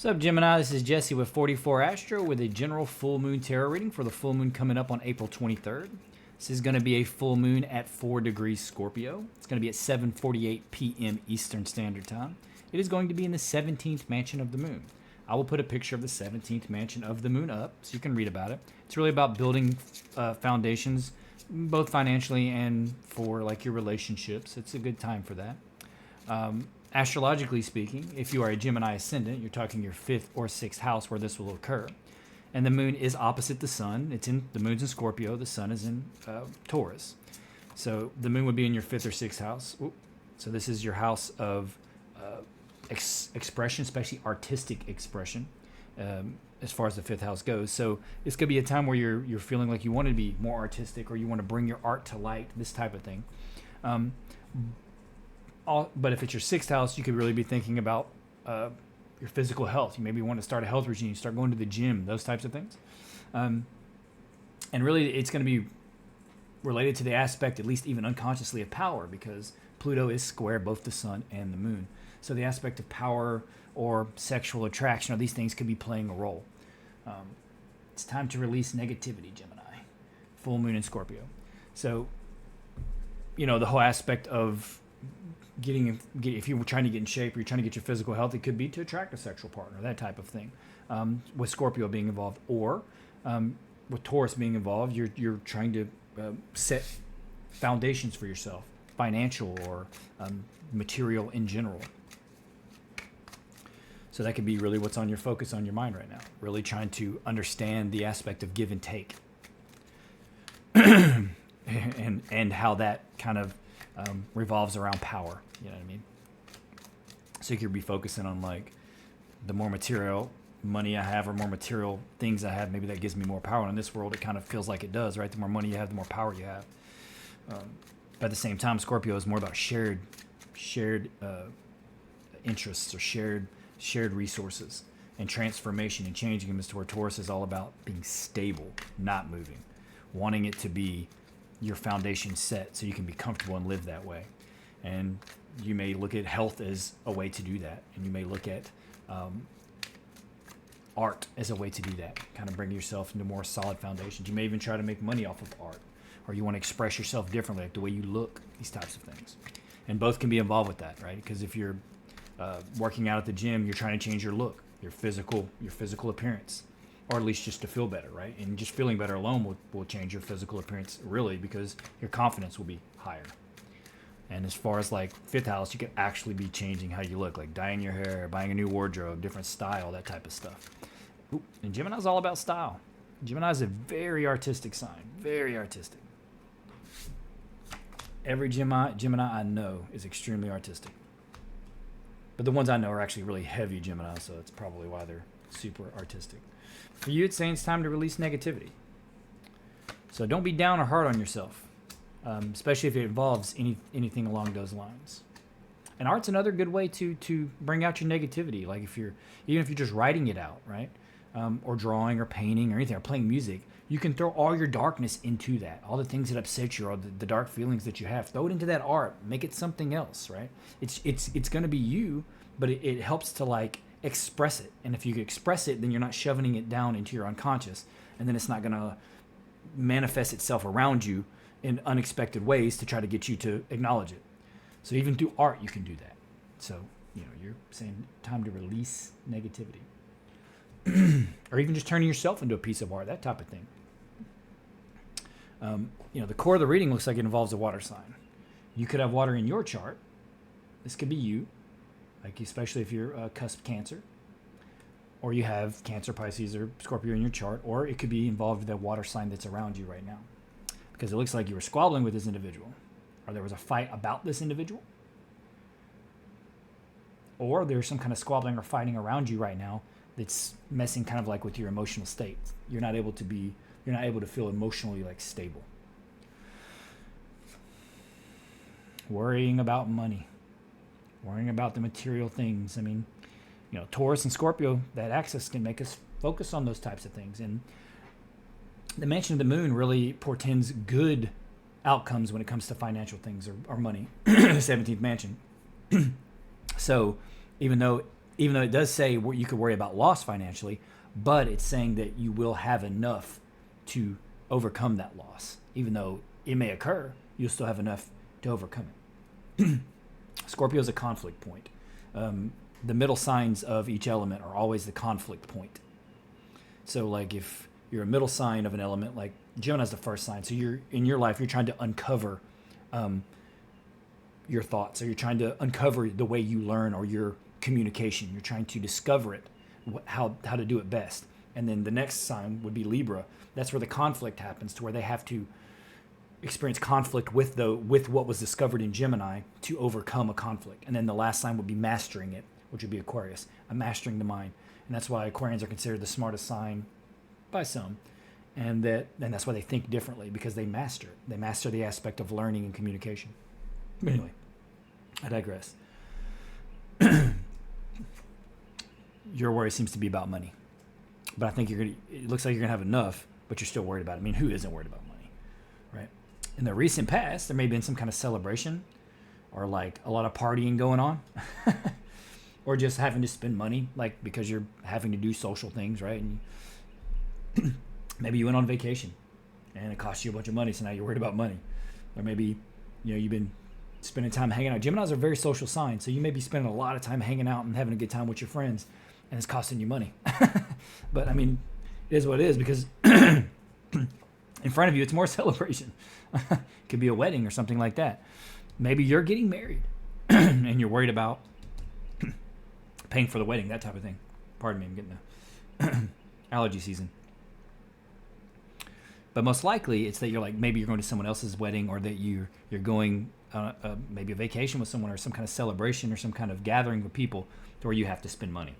What's up, Gemini? This is Jesse with 44 Astro with a general full moon tarot reading for the full moon coming up on April 23rd. This is going to be a full moon at 4 degrees Scorpio. It's going to be at 7:48 p.m. Eastern Standard Time. It is going to be in the 17th mansion of the moon. I will put a picture of the 17th mansion of the moon up so you can read about it. It's really about building foundations, both financially and for like your relationships. It's a good time for that. Astrologically speaking, if you are a Gemini ascendant, you're talking your 5th or 6th house where this will occur. And the moon is opposite the sun. The moon's in Scorpio. The sun is in Taurus. So the moon would be in your 5th or 6th house. Ooh. So this is your house of expression, especially artistic expression, as far as the 5th house goes. So this could be a time where you're feeling like you want to be more artistic, or you want to bring your art to light, this type of thing. But if it's your 6th house, you could really be thinking about your physical health. You maybe want to start a health regime, start going to the gym, those types of things. And really, it's going to be related to the aspect, at least even unconsciously, of power, because Pluto is square both the sun and the moon. So the aspect of power or sexual attraction, or these things could be playing a role. It's time to release negativity, Gemini. Full moon in Scorpio. So, the whole aspect of if you're trying to get in shape, or you're trying to get your physical health, it could be to attract a sexual partner, that type of thing. With Scorpio being involved, or with Taurus being involved, you're trying to set foundations for yourself, financial or material in general. So that could be really what's on your focus, on your mind right now. Really trying to understand the aspect of give and take, and how that kind of revolves around power. You know what I mean? So you could be focusing on, like, the more material money I have, or more material things I have, maybe that gives me more power. And in this world, it kind of feels like it does, right? The more money you have, the more power you have. But at the same time, Scorpio is more about shared interests, or shared resources, and transformation and changing them, as to where Taurus is all about being stable, not moving, wanting it to be your foundation set so you can be comfortable and live that way. And you may look at health as a way to do that, and you may look at art as a way to do that, kind of bring yourself into more solid foundations. You may even try to make money off of art, or you want to express yourself differently, like the way you look, these types of things. And both can be involved with that, right? Because if you're working out at the gym, you're trying to change your look, your physical appearance, or at least just to feel better, right? And just feeling better alone will change your physical appearance, really, because your confidence will be higher. And as far as, like, 5th house, you could actually be changing how you look, like dyeing your hair, buying a new wardrobe, different style, that type of stuff. Ooh, and Gemini's all about style. Gemini is a very artistic sign, very artistic. Every Gemini I know is extremely artistic. But the ones I know are actually really heavy Gemini, so that's probably why they're super artistic. For you, it's saying it's time to release negativity. So don't be down or hard on yourself, especially if it involves anything along those lines. And art's another good way to bring out your negativity. Like even if you're just writing it out, right? Or drawing or painting or anything, or playing music, you can throw all your darkness into that. All the things that upset you, or the dark feelings that you have, throw it into that art. Make it something else, right? It's going to be you, but it helps to, like, express it. And if you express it, then you're not shoving it down into your unconscious, and then it's not going to manifest itself around you in unexpected ways to try to get you to acknowledge it. So even through art, you can do that. So, you're saying time to release negativity. Or even just turning yourself into a piece of art, that type of thing. The core of the reading looks like it involves a water sign. You could have water in your chart. This could be you, like, especially if you're cusp Cancer, or you have Cancer, Pisces, or Scorpio in your chart, or it could be involved with that water sign that's around you right now, because it looks like you were squabbling with this individual, or there was a fight about this individual, or there's some kind of squabbling or fighting around you right now that's messing kind of like with your emotional state. You're not able to feel emotionally, like, stable. Worrying about money, worrying about the material things. I mean, Taurus and Scorpio, that axis can make us focus on those types of things. And the mansion of the moon really portends good outcomes when it comes to financial things, or money. The 17th mansion. So even though even though it does say you could worry about loss financially, but it's saying that you will have enough to overcome that loss. Even though it may occur, you'll still have enough to overcome it. Scorpio is a conflict point. The middle signs of each element are always the conflict point. So like if you're a middle sign of an element, like Gemini is the first sign. So you're in your life, you're trying to uncover your thoughts, or you're trying to uncover the way you learn or your communication. You're trying to discover it, how to do it best. And then the next sign would be Libra. That's where the conflict happens, to where they have to experience conflict with what was discovered in Gemini to overcome a conflict. And then the last sign would be mastering it, which would be Aquarius. I'm mastering the mind. And that's why Aquarians are considered the smartest sign by some. And that's why they think differently, because they master it. They master the aspect of learning and communication. But anyway, I digress. Your worry seems to be about money. But I think it looks like you're going to have enough, but you're still worried about it. I mean, who isn't worried about money, right? In the recent past, there may have been some kind of celebration, or like a lot of partying going on, or just having to spend money, like because you're having to do social things, right? And maybe you went on vacation and it cost you a bunch of money, so now you're worried about money. Or maybe, you've been spending time hanging out. Geminis are very social signs, so you may be spending a lot of time hanging out and having a good time with your friends, and it's costing you money. But I mean, it is what it is, because in front of you, it's more celebration. It could be a wedding or something like that. Maybe you're getting married and you're worried about paying for the wedding, that type of thing. Pardon me, I'm getting the allergy season. But most likely, it's that you're like, maybe you're going to someone else's wedding, or that you're going maybe a vacation with someone, or some kind of celebration, or some kind of gathering with people to where you have to spend money.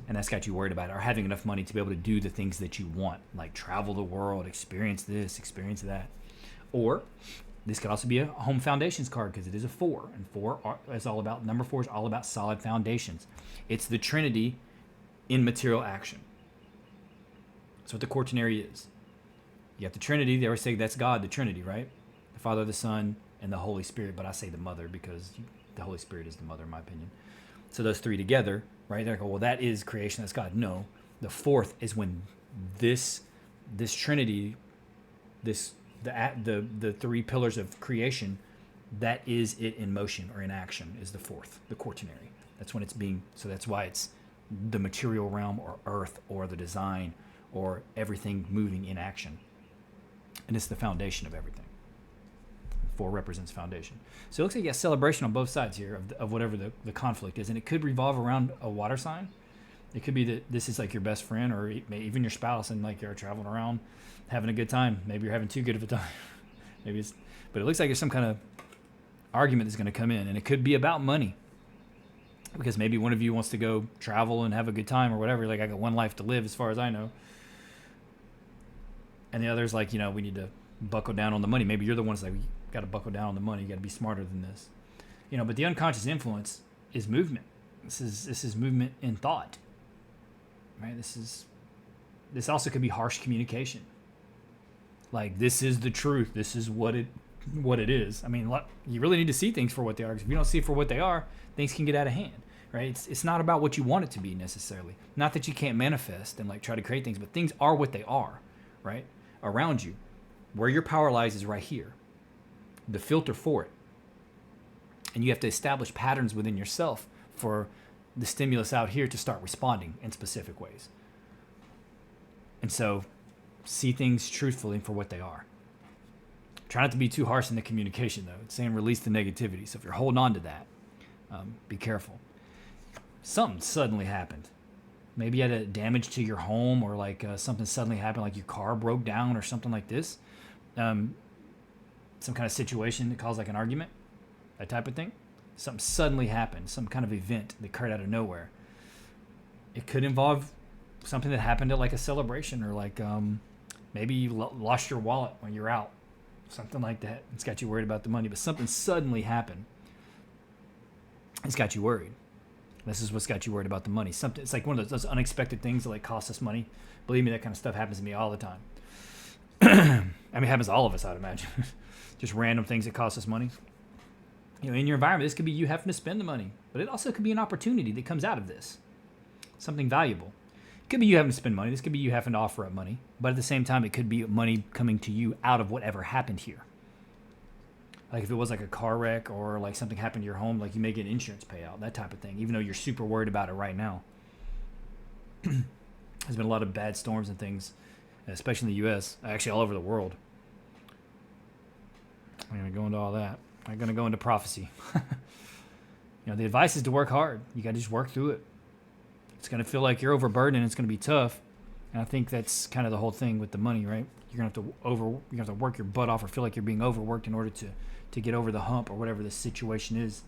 And that's got you worried about it, or having enough money to be able to do the things that you want, like travel the world, experience this, experience that. Or this could also be a home foundations card, because it is a 4, and number 4 is all about solid foundations. It's the Trinity in material action. That's what the quaternary is. You have the Trinity. They always say that's God, the Trinity, right? The Father, the Son, and the Holy Spirit. But I say the Mother, because the Holy Spirit is the Mother, in my opinion. So those three together, right? They go, well, that is creation. That's God. No, the fourth is when this Trinity, the three pillars of creation, that is it in motion or in action, is the fourth, the quaternary. That's when it's being. So that's why it's the material realm, or earth, or the design, or everything moving in action. And it's the foundation of everything. 4 represents foundation. So it looks like you got celebration on both sides here of whatever the conflict is. And it could revolve around a water sign. It could be that this is like your best friend, or even your spouse, and like you're traveling around having a good time. Maybe you're having too good of a time. But it looks like there's some kind of argument that's going to come in. And it could be about money. Because maybe one of you wants to go travel and have a good time or whatever. Like, I got one life to live, as far as I know. And the other's like, we need to buckle down on the money. Maybe you're the ones that got to buckle down on the money. You got to be smarter than this. But the unconscious influence is movement. This is movement in thought. Right? This also could be harsh communication. Like, this is the truth. This is what it is. I mean, you really need to see things for what they are. Because if you don't see it for what they are, things can get out of hand. Right? It's not about what you want it to be necessarily. Not that you can't manifest and like try to create things, but things are what they are. Right? Around you. Where your power lies is right here. The filter for it. And you have to establish patterns within yourself for the stimulus out here to start responding in specific ways. And so, see things truthfully for what they are. Try not to be too harsh in the communication, though. It's saying release the negativity. So if you're holding on to that, be careful. Something suddenly happened. Maybe you had a damage to your home, or like something suddenly happened, like your car broke down or something like this. Some kind of situation that caused like an argument, that type of thing. Something suddenly happened, some kind of event that occurred out of nowhere. It could involve something that happened at like a celebration, or like maybe you lost your wallet when you're out, something like that. It's got you worried about the money, but something suddenly happened. It's got you worried. This is what's got you worried about the money. It's like one of those unexpected things that like cost us money. Believe me, that kind of stuff happens to me all the time. I mean, it happens to all of us, I'd imagine. Just random things that cost us money. In your environment, this could be you having to spend the money, but it also could be an opportunity that comes out of this. something valuable. It could be you having to spend money. This could be you having to offer up money. But at the same time, it could be money coming to you out of whatever happened here. Like if it was like a car wreck or like something happened to your home, like you may get an insurance payout, that type of thing, even though you're super worried about it right now. There's been a lot of bad storms and things, especially in the U.S., actually all over the world. I'm going to go into all that. I'm going to go into prophecy. The advice is to work hard. You got to just work through it. It's going to feel like you're overburdened and it's going to be tough. And I think that's kind of the whole thing with the money, right? You're going to have to work your butt off or feel like you're being overworked in order to get over the hump or whatever the situation is.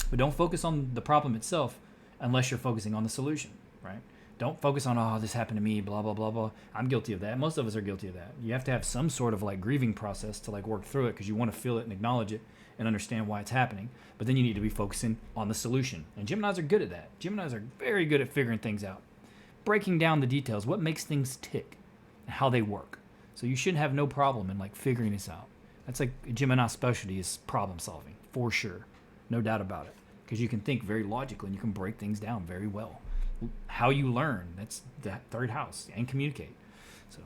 But don't focus on the problem itself unless you're focusing on the solution, right? Don't focus on, oh, this happened to me, blah, blah, blah, blah. I'm guilty of that. Most of us are guilty of that. You have to have some sort of like grieving process to like work through it because you want to feel it and acknowledge it and understand why it's happening. But then you need to be focusing on the solution. And Geminis are good at that. Geminis are very good at figuring things out, breaking down the details, what makes things tick, and how they work. So you should have no problem in like figuring this out. That's like Gemini's specialty is problem solving, for sure. No doubt about it. Because you can think very logically and you can break things down very well. How you learn, that's the third house, and communicate. So,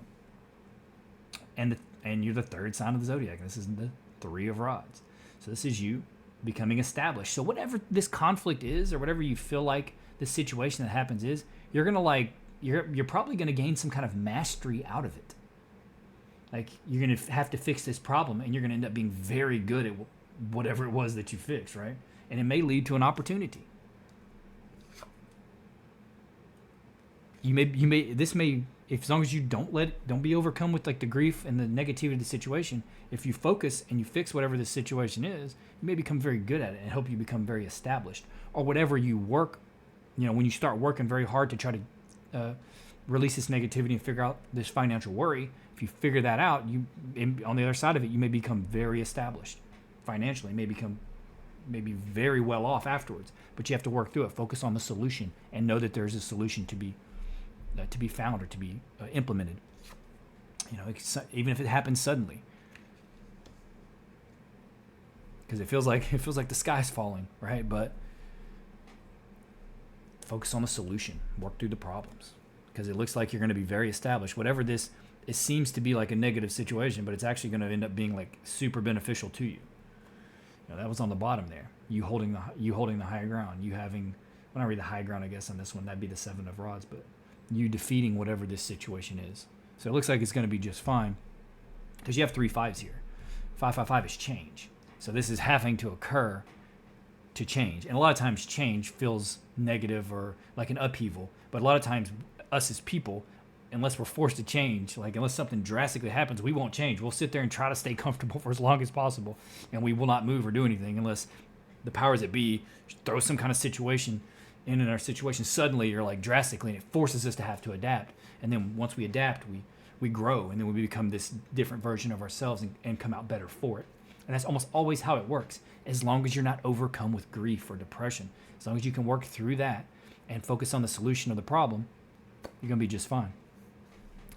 and you're the third sign of the zodiac. This is the 3 of rods. So this is you becoming established. So whatever this conflict is, or whatever you feel like the situation that happens is, you're gonna you're probably gonna gain some kind of mastery out of it. Like you're gonna have to fix this problem, and you're gonna end up being very good at whatever it was that you fixed, right? And it may lead to an opportunity. This may, as long as you don't be overcome with like the grief and the negativity of the situation. If you focus and you fix whatever the situation is, you may become very good at it and help you become very established. Or whatever you work, when you start working very hard to try to release this negativity and figure out this financial worry, if you figure that out, on the other side of it, you may become very established financially. Maybe very well off afterwards. But you have to work through it. Focus on the solution and know that there's a solution to be found or to be implemented. Even if it happens suddenly, because it feels like the sky's falling, right? But focus on the solution. Work through the problems, because it looks like you're going to be very established. Whatever it seems to be like a negative situation, but it's actually going to end up being like super beneficial to you. That was on the bottom there. You holding the high ground. When I read the high ground, I guess on this one that'd be the 7 of rods, but you defeating whatever this situation is. So it looks like it's going to be just fine, because you have 3 5s here. 5 5 5 is change. So this is having to occur to change. And a lot of times change feels negative or like an upheaval. But a lot of times us as people, unless we're forced to change, like unless something drastically happens, we won't change. We'll sit there and try to stay comfortable for as long as possible. And we will not move or do anything unless the powers that be throw some kind of situation in our situation suddenly or like drastically, and it forces us to have to adapt. And then once we adapt, we grow, and then we become this different version of ourselves and come out better for it. And that's almost always how it works, as long as you're not overcome with grief or depression. As long as you can work through that and focus on the solution of the problem, you're going to be just fine.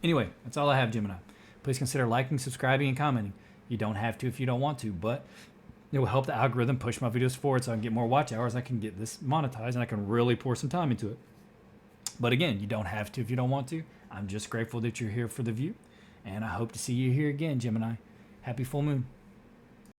Anyway, that's all I have, Gemini. Please consider liking, subscribing, and commenting. You don't have to if you don't want to, but it will help the algorithm push my videos forward so I can get more watch hours. I can get this monetized, and I can really pour some time into it. But again, you don't have to if you don't want to. I'm just grateful that you're here for the view, and I hope to see you here again, Gemini. Happy full moon.